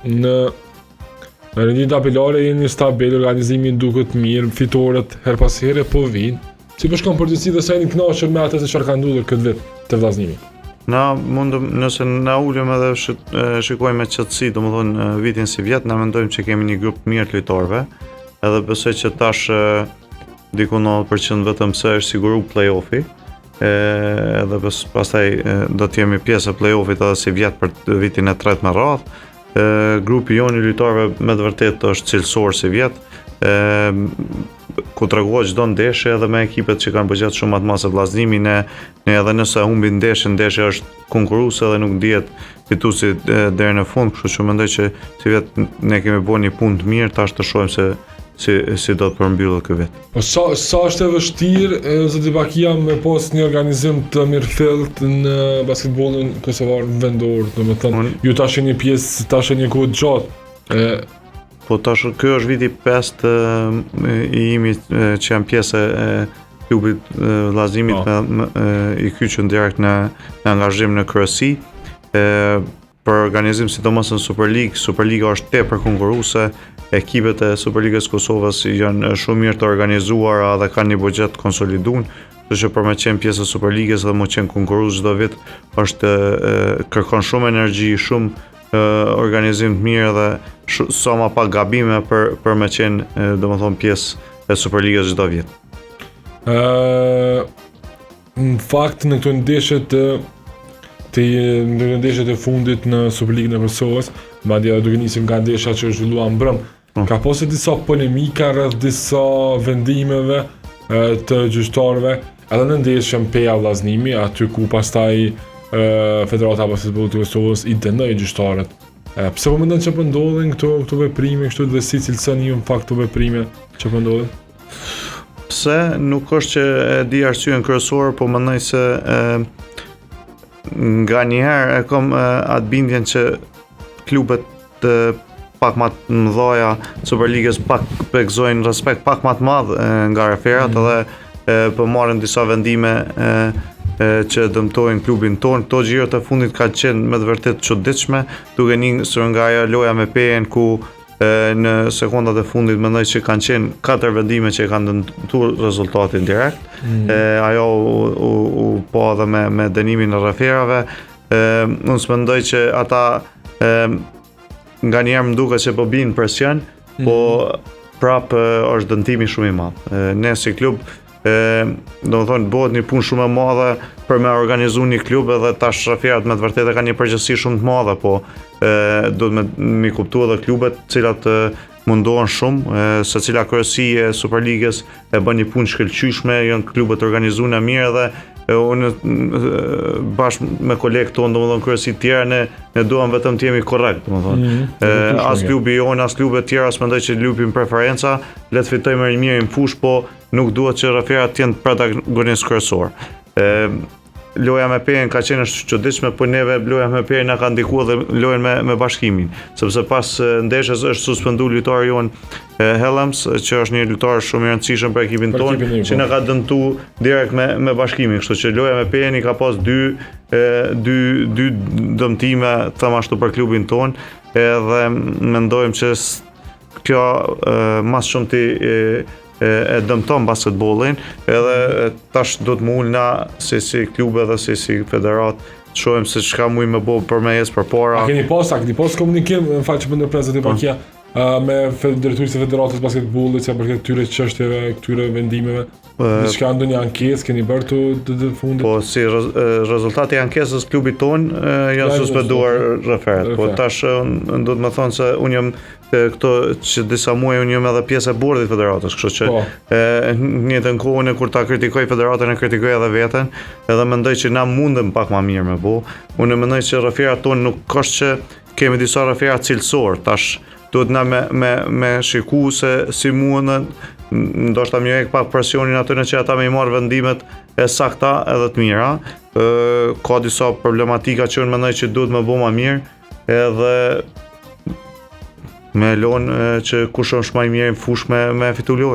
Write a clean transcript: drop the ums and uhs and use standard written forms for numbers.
Në rendin tabelare jeni stabil, organizimi duket mirë, fitoret her pas here po vinë. Si po shkon përgjithësi dhe sa jeni kënaqur me atë se çfarë ka ndodhur këtë vit të vllazënimi? Na mundëm, nëse na ulëm edhe shikojmë me qetësi, domethënë vitin si vjet, na mendojmë që kemi një grup mirë të lojtarëve, edhe besoj që tash diku 90% vetëm se është siguru play-offi, edhe pastaj do të jemi pjesë e play-offit edhe si vjet për vitin e tretë me radhë. Grupi jonë i lojtarëve me të vërtetë është cilësor si vjet, ku treguohet çdo ndeshje edhe me ekipet që kanë buxhet shumë më të madh se vllazënimi, ne edhe nëse humbi ndeshja është konkurruese dhe nuk dihet fituesi deri në fund, kështu që mendoj që si vjet ne kemi bërë një punë të mirë, tash të shohim se si do të përmbyllet ky vit. Po sa është e vështirë zoti Bakia me pas një organizim të mirëfillt në basketbollin kosovar vendor, domethënë ju tash jeni një pjesë, tash një kohë gjatë. Po tash ky është viti 5 i imi që jam pjesë e klubit vllazënimit i kyçur direkt në angazhim në kryesi. Për organizim sidomos në Superliga është tepër konkurruese, ekipet e Superligës Kosovës janë shumë mirë të organizuara dhe kanë një buxhet konsoliduar, kështu që për me qenë pjesë e Superligës dhe më qenë konkurrues çdo vit është kërkon shumë energji, shumë organizim të mirë dhe sa më pak gabime për me qenë domethënë pjesë e Superligës çdo vit. Në fakt në këto ndeshjet e fundit në Superligën e Kosovës, madje duke nisur nga ndeshja që zhvilluan brëm, ka pasur disa polemika rreth disa vendimeve të gjyqtarëve, edhe në ndeshjen Peja vllazënimi, aty ku pastaj Federata e Basketbollit të Kosovës i dënoi gjyqtarët. Pse po mendon që po ndodhin këto veprime kështu dhe si cilësoni ju në fakt këto veprime që po ndodhin? Pse nuk është që e di arsyeën kryesore, po mendoj se nga njëherë e kam atë bindjen që klubet pak më të mëdha Superligës pak gëzojnë respekt pak më të madh nga referat edhe po marrin disa vendime që dëmtojnë klubin tonë. Këto xhirot e fundit kanë qenë me të vërtetë çuditshme, duke nisur nga ajo loja me Pejen ku në sekondat e fundit mendoj që kanë qenë 4 vendime që kanë dëmtuar rezultatin direkt. Ajo u po edhe me dënimin e referave. Unë s'mendoj që ata nga njerë më duke që po binë presion, po prapë është dëmtimi shumë i madh. Ne si klub domethënë bëhet një punë shumë e madhe për me organizu një klub, edhe tash referat me të vërtetë kanë një përgjegjësi shumë të madhe, po duhet me kuptu edhe klubet cilat mundohen shumë, secila kryesi e Superligës e bën një punë shkëlqyeshme, janë klubet organizuar mirë dhe unë bashkë me kolegët tonë, domethënë kryesi të tjerë, ne duam vetëm të jemi korrekt, domethënë. As klubi jonë, as klubet tjera, as mendoj që lupim preferenca, le të fitojmë mirë në fushë, po nuk duhet që referat të jenë protagonist kryesor. Loja me Pejen ka qenë çuditshme, po neve loja me Pejen na ka ndikuar dhe lojën me Bashkimin, sepse pas ndeshjes është suspenduar lojtari jon Helms, që është një lojtar shumë i rëndësishëm për ekipin tonë, që na ka dëmtuar direkt me Bashkimin, kështu që loja me Pejen i ka pas dy dëmtime, them ashtu, për klubin tonë, edhe mendojmë që kjo mas shumë e dëmton basketbollin, edhe tash do të më ulna si klube dhe si federat, të shohim se çka mund me bëu për me ecë përpara. A keni pas komunikim në fakt që po ndërpreset e Bakia me drejtuesin e Federatës Basketbollit që për këtyre çështjeve, këtyre vendimeve? Diçka ndonjë ankesë keni bërë të fundit? Po si rezultati i ankesës klubit tonë janë suspenduar referat. Po tash do të më thonë se unë jam këto që disa muaj unë jam edhe pjesë e bordit të federatës, kështu që në njëjtën kohë kur ta kritikoj federatën e kritikoj edhe veten, edhe mendoj që na mundem pak më mirë me bu. Unë mendoj që referat tonë nuk është që kemi disa referat cilësor, tash duhet na me shiku se si mundën, ndoshta më ek pak presionin aty në që ata me i marrë vendimet e sakta edhe të mira. Ka disa problematika që unë mendoj që duhet me bu më mirë, edhe me lonë që kush është më i mirë në fushë me fitu lojën.